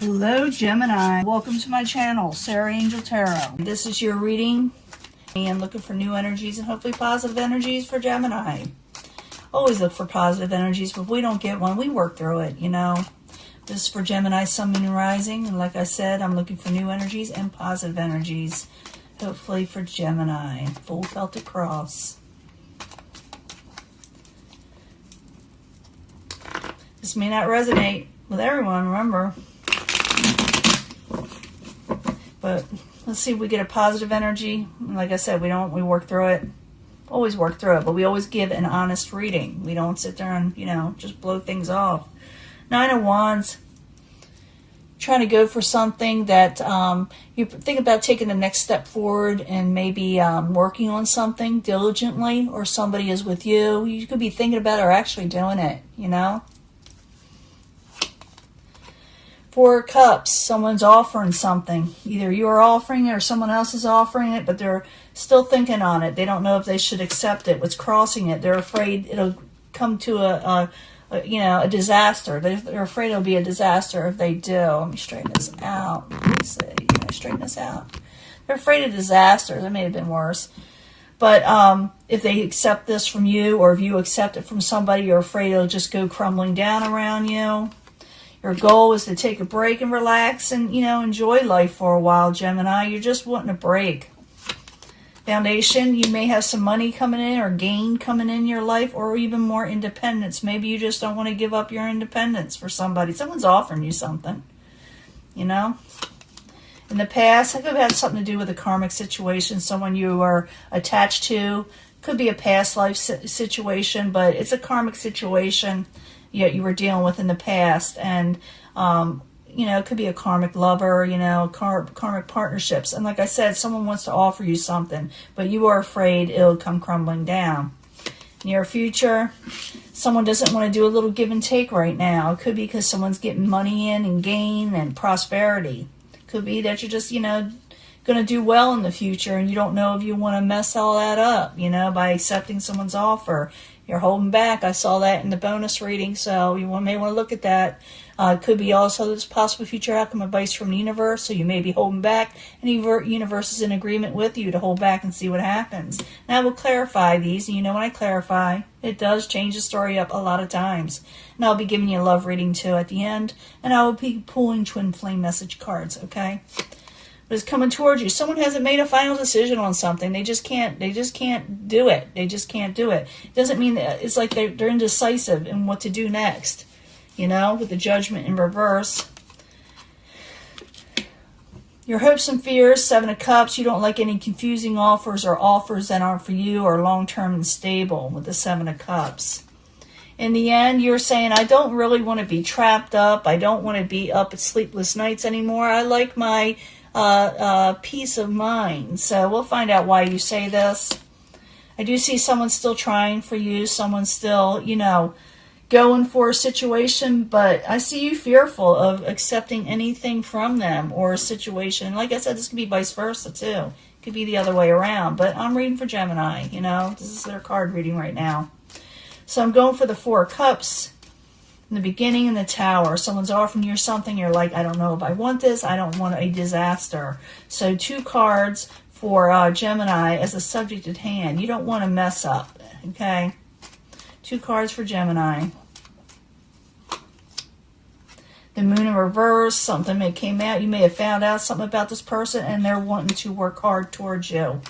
Hello Gemini, welcome to my channel, Sarah Angel Tarot. This is your reading and looking for new energies and hopefully positive energies for Gemini. Always look for positive energies, but if we don't get one, we work through it, you know. This is for Gemini, Sun, Moon, and Rising, and like I said, I'm looking for new energies and positive energies, hopefully for Gemini. Full Celtic cross. This may not resonate with everyone, remember. But let's see if we get a positive energy. Like I said, we work through it. Always work through it, but we always give an honest reading. We don't sit there and, just blow things off. Nine of Wands. Trying to go for something that you think about taking the next step forward and maybe working on something diligently, or somebody is with you. You could be thinking about it or actually doing it, Four of Cups, someone's offering something. Either you are offering it or someone else is offering it, but they're still thinking on it. They don't know if they should accept it. What's crossing it? They're afraid it'll come to a disaster. They're afraid it'll be a disaster if they do. Let me straighten this out. Let me see. Can I straighten this out? They're afraid of disaster. That may have been worse. But if they accept this from you, or if you accept it from somebody, you're afraid it'll just go crumbling down around you. Your goal is to take a break and relax and, enjoy life for a while, Gemini. You're just wanting a break. Foundation, you may have some money coming in or gain coming in your life, or even more independence. Maybe you just don't want to give up your independence for somebody. Someone's offering you something, In the past, it could have had something to do with a karmic situation, someone you are attached to. Could be a past life situation, but it's a karmic situation you were dealing with in the past. And, it could be a karmic lover, karmic partnerships. And like I said, someone wants to offer you something, but you are afraid it'll come crumbling down. Near future, someone doesn't want to do a little give and take right now. It could be because someone's getting money in and gain and prosperity. It could be that you're just, going to do well in the future, and you don't know if you want to mess all that up, by accepting someone's offer. You're holding back. I saw that in the bonus reading, so you may want to look at that. It could be also this possible future outcome advice from the universe, so you may be holding back, and the universe is in agreement with you to hold back and see what happens. And I will clarify these, and when I clarify, it does change the story up a lot of times. And I'll be giving you a love reading too at the end, and I will be pulling twin flame message cards, okay? But it's coming towards you. Someone hasn't made a final decision on something. They just can't do it. They just can't do it. It doesn't mean that it's like they're indecisive in what to do next. With the Judgment in reverse. Your hopes and fears, Seven of Cups. You don't like any confusing offers or offers that aren't for you or long-term and stable with the Seven of Cups. In the end, you're saying, I don't really want to be trapped up. I don't want to be up at sleepless nights anymore. I like my peace of mind. So we'll find out why you say this. I do see someone still trying for you. Someone still, going for a situation, but I see you fearful of accepting anything from them or a situation. Like I said, this could be vice versa too. It could be the other way around, but I'm reading for Gemini, This is their card reading right now. So I'm going for the Four of Cups. In the beginning, in the Tower, someone's offering you something. You're like, I don't know if I want this. I don't want a disaster. So 2 cards for Gemini as a subject at hand. You don't want to mess up, okay? 2 cards for Gemini. The Moon in reverse, something may came out. You may have found out something about this person, and they're wanting to work hard towards you.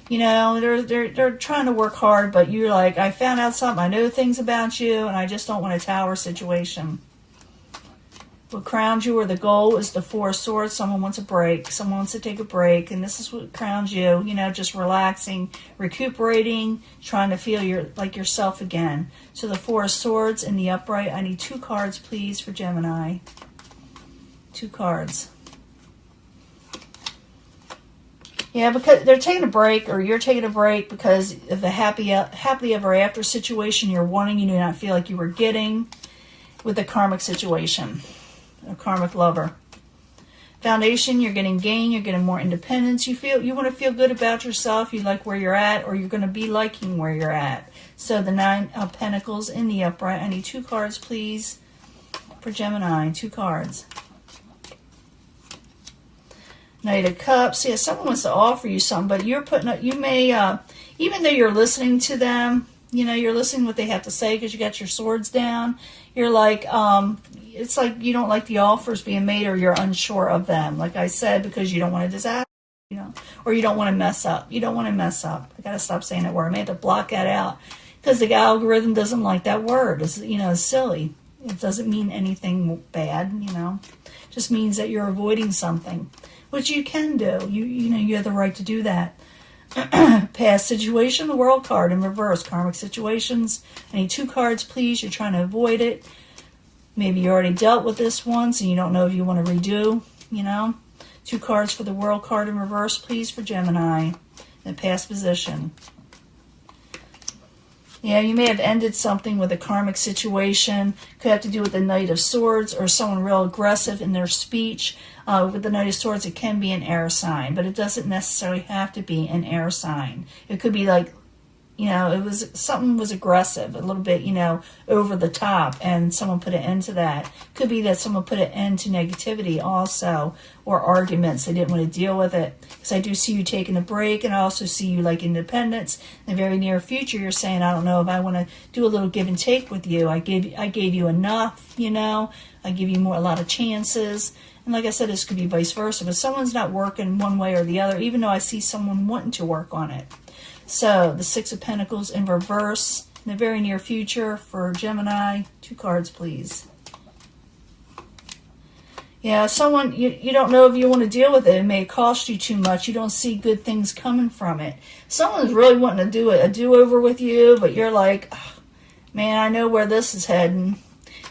They're trying to work hard, but you're like, I found out something. I know things about you, and I just don't want a Tower situation. What crowns you, or the goal, is the Four of Swords. Someone wants a break. Someone wants to take a break, and this is what crowns you. Just relaxing, recuperating, trying to feel like yourself again. So the Four of Swords in the upright. I need 2 cards, please, for Gemini. 2 cards. Yeah, because they're taking a break, or you're taking a break because of the happily ever after situation you're wanting. You do not feel like you were getting with the karmic situation. A karmic lover. Foundation, you're getting gain, you're getting more independence. You want to feel good about yourself. You like where you're at, or you're going to be liking where you're at. So the 9 of Pentacles in the upright. I need 2 cards, please, for Gemini. 2 cards. Knight of Cups. Yeah, someone wants to offer you something, but you're putting up, you may, even though you're listening to them, you know, you're listening to what they have to say because you got your swords down. You're like, it's like you don't like the offers being made, or you're unsure of them. Like I said, because you don't want a disaster, you know, or you don't want to mess up. You don't want to mess up. I got to stop saying that word. I may have to block that out because the algorithm doesn't like that word. It's, you know, it's silly. It doesn't mean anything bad, you know. It just means that you're avoiding something, which you can do. You know, you have the right to do that. Past situation, the World card in reverse. Karmic situations. I need 2 cards, please. You're trying to avoid it. Maybe you already dealt with this once and you don't know if you want to redo, you know. 2 cards for the World card in reverse, please, for Gemini in the past position. Yeah, you may have ended something with a karmic situation. Could have to do with the Knight of Swords or someone real aggressive in their speech. With the Knight of Swords, it can be an air sign, but it doesn't necessarily have to be an air sign. It could be like, you know, it was something was aggressive, a little bit, you know, over the top, and someone put an end to that. Could be that someone put an end to negativity also, or arguments. They didn't want to deal with it. Because I do see you taking a break, and I also see you like independence. In the very near future, you're saying, I don't know if I want to do a little give and take with you. I gave you enough, you know. I give you a lot of chances. And like I said, this could be vice versa. But someone's not working one way or the other, even though I see someone wanting to work on it. So, the 6 of Pentacles in reverse in the very near future for Gemini. 2 cards, please. Yeah, someone, you don't know if you want to deal with it. It may cost you too much. You don't see good things coming from it. Someone's really wanting to do a do-over with you, but you're like, oh, man, I know where this is heading.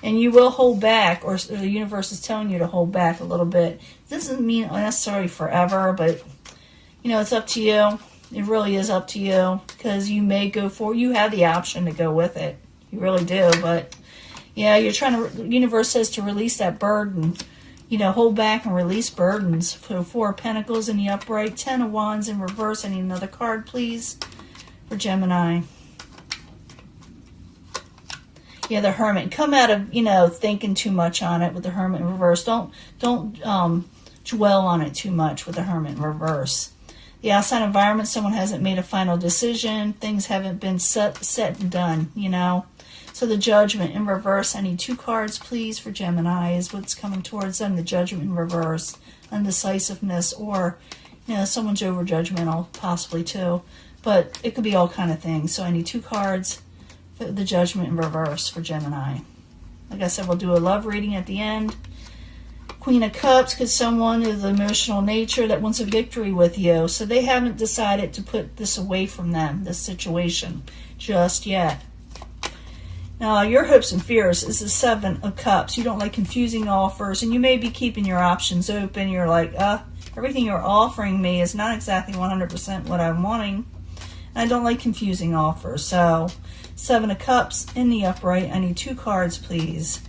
And you will hold back, or the universe is telling you to hold back a little bit. This doesn't mean necessarily forever, but, you know, it's up to you. It really is up to you, because you may go for, you have the option to go with it. You really do, but yeah, you're trying to, the universe says to release that burden. You know, hold back and release burdens. For 4 of Pentacles in the upright, 10 of Wands in reverse. I need another card, please, for Gemini. Yeah, the Hermit. Come out of, you know, thinking too much on it with the Hermit in reverse. Don't dwell on it too much with the Hermit in reverse. The outside environment, someone hasn't made a final decision. Things haven't been set and done, you know. So the Judgment in reverse, I need 2 cards, please, for Gemini, is what's coming towards them. The Judgment in reverse, undecisiveness, or, you know, someone's over judgmental, possibly too. But it could be all kind of things. So I need 2 cards for the Judgment in reverse for Gemini. Like I said, we'll do a love reading at the end. Queen of Cups, because someone is of emotional nature that wants a victory with you. So they haven't decided to put this away from them, this situation, just yet. Now, your hopes and fears is the 7 of Cups. You don't like confusing offers, and you may be keeping your options open. You're like, everything you're offering me is not exactly 100% what I'm wanting. And I don't like confusing offers. So, 7 of Cups in the upright. I need 2 cards, please.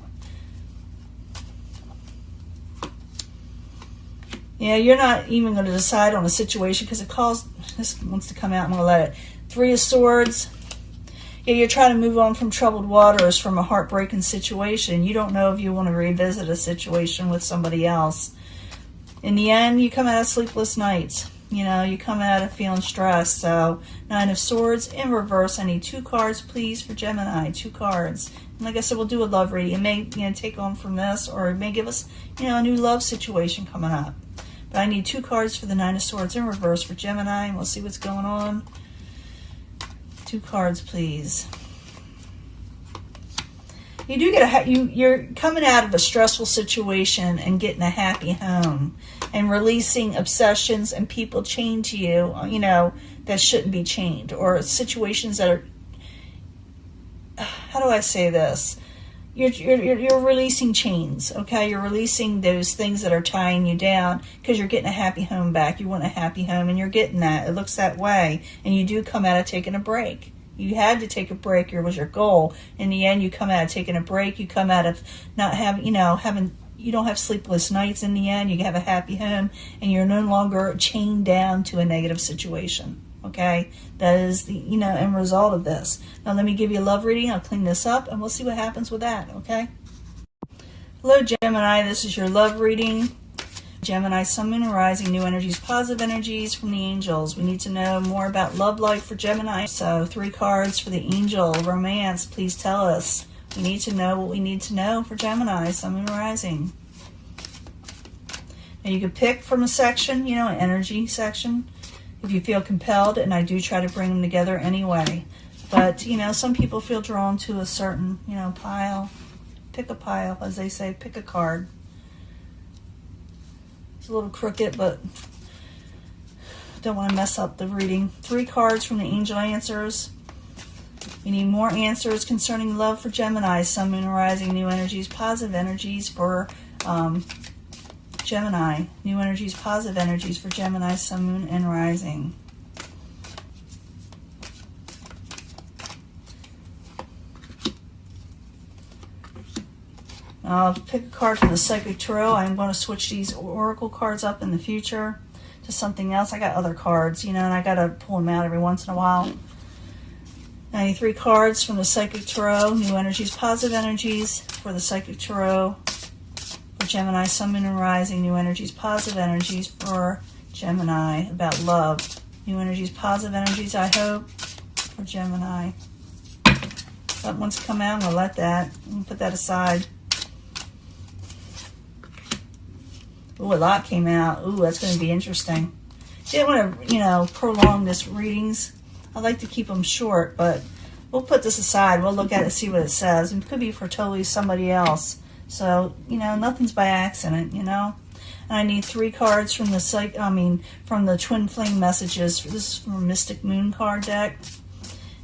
Yeah, you're not even going to decide on a situation because this wants to come out. I'm going to let it. 3 of Swords. Yeah, you're trying to move on from troubled waters, from a heartbreaking situation. You don't know if you want to revisit a situation with somebody else. In the end, you come out of sleepless nights. You know, you come out of feeling stressed. So, 9 of Swords in reverse. I need 2 cards, please, for Gemini. 2 cards. And like I said, we'll do a love reading. It may, you know, take on from this, or it may give us, you know, a new love situation coming up. But I need 2 cards for the 9 of Swords in reverse for Gemini, and we'll see what's going on. 2 cards, please. You do get you're coming out of a stressful situation and getting a happy home, and releasing obsessions and people chained to you, you know, that shouldn't be chained, or situations that are, how do I say this? You're releasing chains, okay? You're releasing those things that are tying you down, because you're getting a happy home back. You want a happy home, and you're getting that. It looks that way. And you do come out of taking a break. You had to take a break. It was your goal. In the end, you come out of taking a break. You come out of not having, you don't have sleepless nights in the end. You have a happy home, and you're no longer chained down to a negative situation. Okay, that is the end result of this. Now let me give you a love reading. I'll clean this up, and we'll see what happens with that. Okay. Hello, Gemini. This is your love reading Gemini, Sun, Moon, and Rising, new energies, positive energies from the angels. We need to know more about love life for Gemini. So 3 cards for the angel, romance. Please tell us. We need to know what we need to know for Gemini, Sun, Moon, and Rising. Now you can pick from a section, you know, an energy section, if you feel compelled, and I do try to bring them together anyway. But, you know, some people feel drawn to a certain, you know, pile. Pick a pile, as they say, pick a card. It's a little crooked, but don't want to mess up the reading. 3 cards from the angel answers. You need more answers concerning love for Gemini, Sun, Moon, and Rising, new energies, positive energies for Gemini, new energies, positive energies for Gemini, Sun, Moon, and Rising. I'll pick a card from the Psychic Tarot. I'm going to switch these Oracle cards up in the future to something else. I got other cards, you know, and I got to pull them out every once in a while. 93 cards from the Psychic Tarot. New energies, positive energies for the Psychic Tarot. For Gemini, Sun, Moon, and Rising. New energies, positive energies for Gemini about love. New energies, positive energies, I hope, for Gemini. That one's come out. I'm going to let that. I'm going to put that aside. Ooh, a lot came out. Ooh, that's going to be interesting. Didn't want to, you know, prolong this readings. I like to keep them short, but we'll put this aside. We'll look at it and see what it says. It could be for totally somebody else. So, you know, nothing's by accident, you know. And I need 3 cards from the from the Twin Flame messages. This is from Mystic Moon card deck.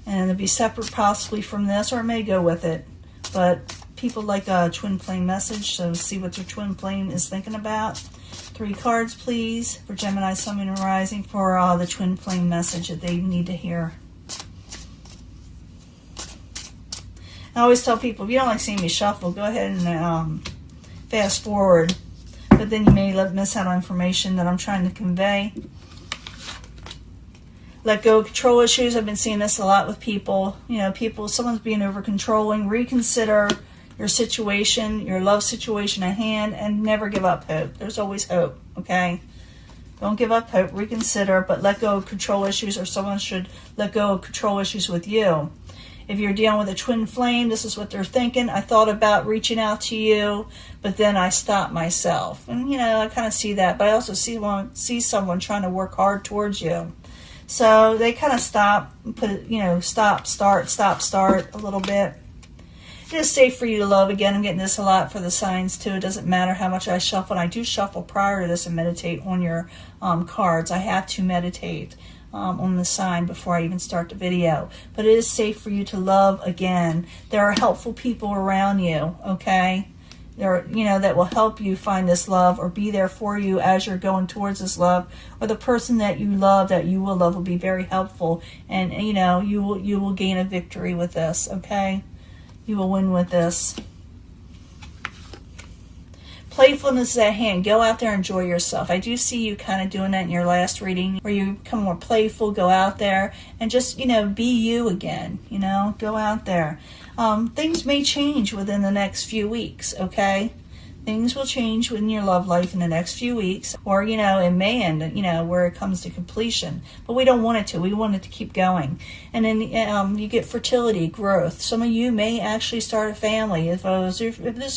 And it'll be separate possibly from this, or it may go with it. But people like a Twin Flame message, so see what their Twin Flame is thinking about. 3 cards, please, for Gemini, Sun, Moon, and Rising for the Twin Flame message that they need to hear. I always tell people, if you don't like seeing me shuffle, go ahead and fast forward. But then you may miss out on information that I'm trying to convey. Let go of control issues. I've been seeing this a lot with people. You know, someone's being over controlling. Reconsider your situation, your love situation at hand, and never give up hope. There's always hope, okay? Don't give up hope. Reconsider, but let go of control issues, or someone should let go of control issues with you. If you're dealing with a twin flame, this is what they're thinking. I thought about reaching out to you, but then I stopped myself. And, you know, I kind of see that, but I also see someone trying to work hard towards you. So they kind of stop, start a little bit. It is safe for you to love. Again, I'm getting this a lot for the signs too. It doesn't matter how much I shuffle. And I do shuffle prior to this and meditate on your cards. I have to meditate on the sign before I even start the video. But it is safe for you to love again. There are helpful people around you, okay? There, you know, that will help you find this love or be there for you as you're going towards this love. Or the person that you love, that you will love, will be very helpful. And, you know, you will gain a victory with this, okay? You will win with this. Playfulness is at hand. Go out there and enjoy yourself. I do see you kind of doing that in your last reading, where you become more playful. Go out there and just, you know, be you again. You know, go out there. Things may change within the next few weeks, okay? Things will change in your love life in the next few weeks, or, you know, it may end, you know, where it comes to completion. But we don't want it to. We want it to keep going. And then you get fertility, growth. Some of you may actually start a family. If this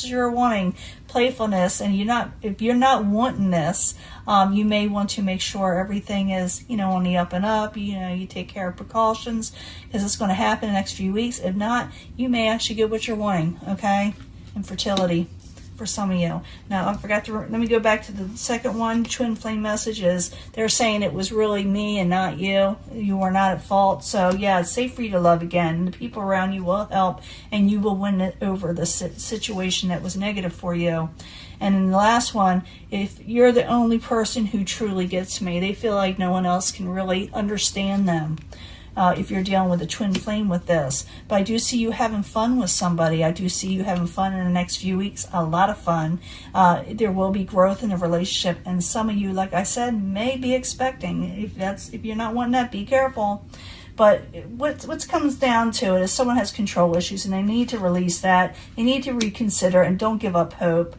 is your wanting, playfulness, and if you're not wanting this, you may want to make sure everything is, you know, on the up and up. You know, you take care of precautions, because it's going to happen in the next few weeks. If not, you may actually get what you're wanting, okay? And fertility for some of you. Now, I forgot to, let me go back to the second one. Twin flame messages. They're saying it was really me and not you. You were not at fault. So, yeah, it's safe for you to love again. The people around you will help, and you will win it over the situation that was negative for you. And in the last one, if you're the only person who truly gets me, they feel like no one else can really understand them. If you're dealing with a twin flame with this. But I do see you having fun with somebody. I do see you having fun in the next few weeks. A lot of fun. There will be growth in the relationship. And some of you, like I said, may be expecting. If you're not wanting that, be careful. But what comes down to it is someone has control issues, and they need to release that. They need to reconsider, and don't give up hope.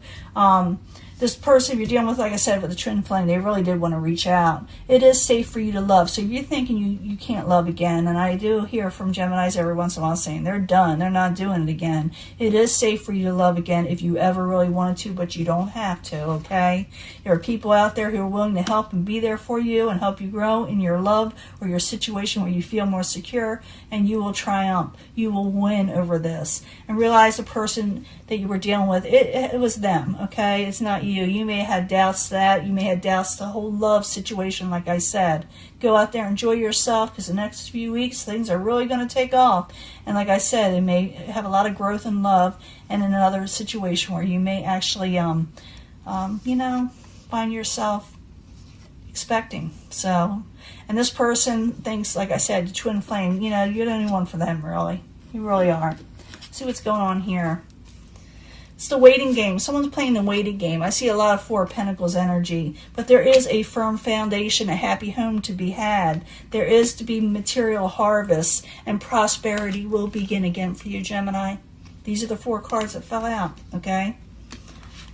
this person, if you're dealing with, like I said, with the twin flame, they really did want to reach out. It is safe for you to love. So if you're thinking you can't love again, and I do hear from Geminis every once in a while saying they're done, they're not doing it again. It is safe for you to love again if you ever really wanted to, but you don't have to, okay? There are people out there who are willing to help and be there for you and help you grow in your love or your situation where you feel more secure, and you will triumph. You will win over this. And realize the person that you were dealing with, it was them, okay? It's not you. You may have had doubts that. You may have doubts the whole love situation, like I said. Go out there, enjoy yourself, because the next few weeks, things are really going to take off. And like I said, it may have a lot of growth in love and in another situation where you may actually, find yourself expecting. So, and this person thinks, like I said, the twin flame, you're the only one for them, really. You really are. See what's going on here. It's the waiting game. Someone's playing the waiting game. I see a lot of Four of Pentacles energy. But there is a firm foundation, a happy home to be had. There is to be material harvest, and prosperity will begin again for you, Gemini. These are the 4 cards that fell out, okay?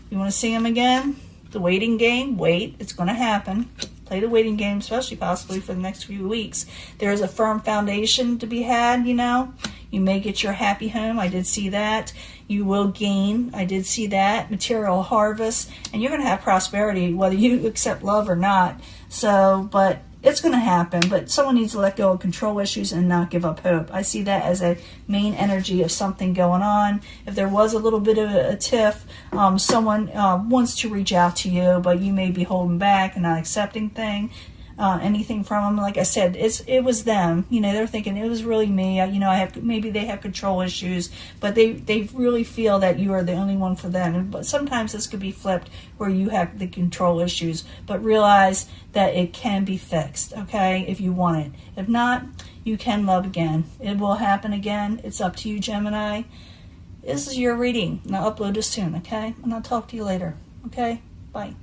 You want to see them again? The waiting game. Wait. It's going to happen. Play the waiting game, especially possibly for the next few weeks. There is a firm foundation to be had, You may get your happy home. I did see that. You will gain. I did see that. Material harvest. And you're going to have prosperity, whether you accept love or not. So, but it's going to happen. But someone needs to let go of control issues and not give up hope. I see that as a main energy of something going on. If there was a little bit of a tiff, someone wants to reach out to you, but you may be holding back and not accepting anything from them. Like I said, it was them. They're thinking it was really me. Maybe they have control issues, but they really feel that you are the only one for them. But sometimes this could be flipped where you have the control issues. But realize that it can be fixed, okay, if you want it. If not, you can love again. It will happen again. It's up to you, Gemini. This is your reading, and I'll upload this soon, okay? And I'll talk to you later, okay? Bye.